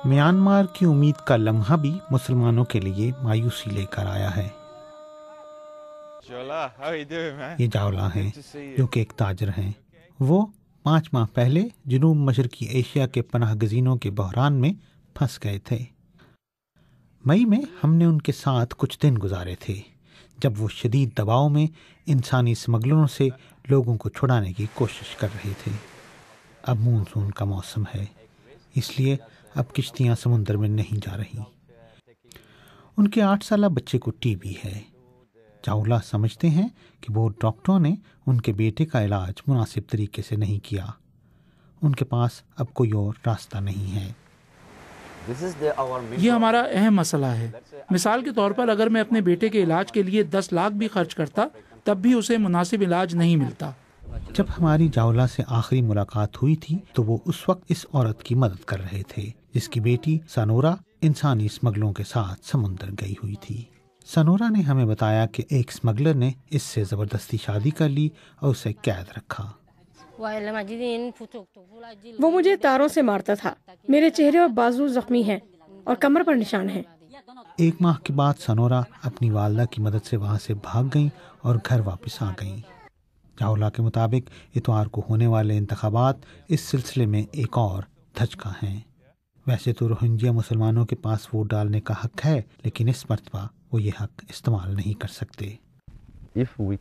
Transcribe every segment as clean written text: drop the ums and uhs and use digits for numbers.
Myanmar की उम्मीद का लम्हा भी मुसलमानों के लिए मायूसी लेकर आया है। ये जावला हैं जो कि एक ताजर हैं। वो 5 माह पहले जनूब मशरकी एशिया के पनाह गजीनों के बहरान में फंस गए थे। मई में हमने उनके साथ कुछ दिन गुजारे थे जब वो शदीद दबाव में इंसानी स्मगलरों से लोगों को छुड़ाने की कोशिश कर रहे थे। अब मानसून का मौसम है, इसलिए अब किश्तियां समुंदर में नहीं जा रही। उनके 8 साल बच्चे को टीबी है। चावला समझते हैं कि वो डॉक्टरों ने उनके बेटे का इलाज मुनासिब तरीके से नहीं किया। उनके पास अब कोई और रास्ता नहीं है। ये हमारा अहम मसला है। मिसाल के तौर पर अगर मैं अपने बेटे के इलाज के लिए 10 लाख भी खर्च करता तब भी उसे मुनासिब इलाज नहीं मिलता। जब हमारी जावला से आखिरी मुलाकात हुई थी तो वो उस वक्त इस औरत की मदद कर रहे थे जिसकी बेटी सनोरा इंसानी स्मगलों के साथ समुंदर गई हुई थी। सनोरा ने हमें बताया कि एक स्मगलर ने इससे जबरदस्ती शादी कर ली और उसे कैद रखा। वो मुझे तारों से मारता था। मेरे चेहरे और बाजू जख्मी हैं और कमर पर निशान हैं। 1 माह के बाद सनोरा अपनी वालदा की मदद से वहां से भाग गईं और घर वापस आ गईं। जावला के मुताबिक इतवार को होने वाले इंतखाबात इस सिलसिले में एक और धचका हैं। वैसे तो रोहिंग्या मुसलमानों के पास वोट डालने का हक है, लेकिन इस मर्तबा वो ये हक इस्तेमाल नहीं कर सकते।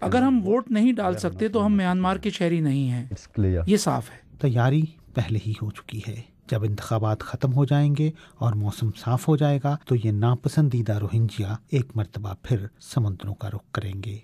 अगर हम वोट नहीं डाल सकते तो हम म्यांमार के शहरी नहीं हैं, ये साफ है। तैयारी पहले ही हो चुकी है। जब इंतखाबात खत्म हो जाएंगे और मौसम साफ हो जाएगा तो ये नापसंदीदा रोहिंग्या एक मर्तबा फिर समुद्रों का रुख करेंगे।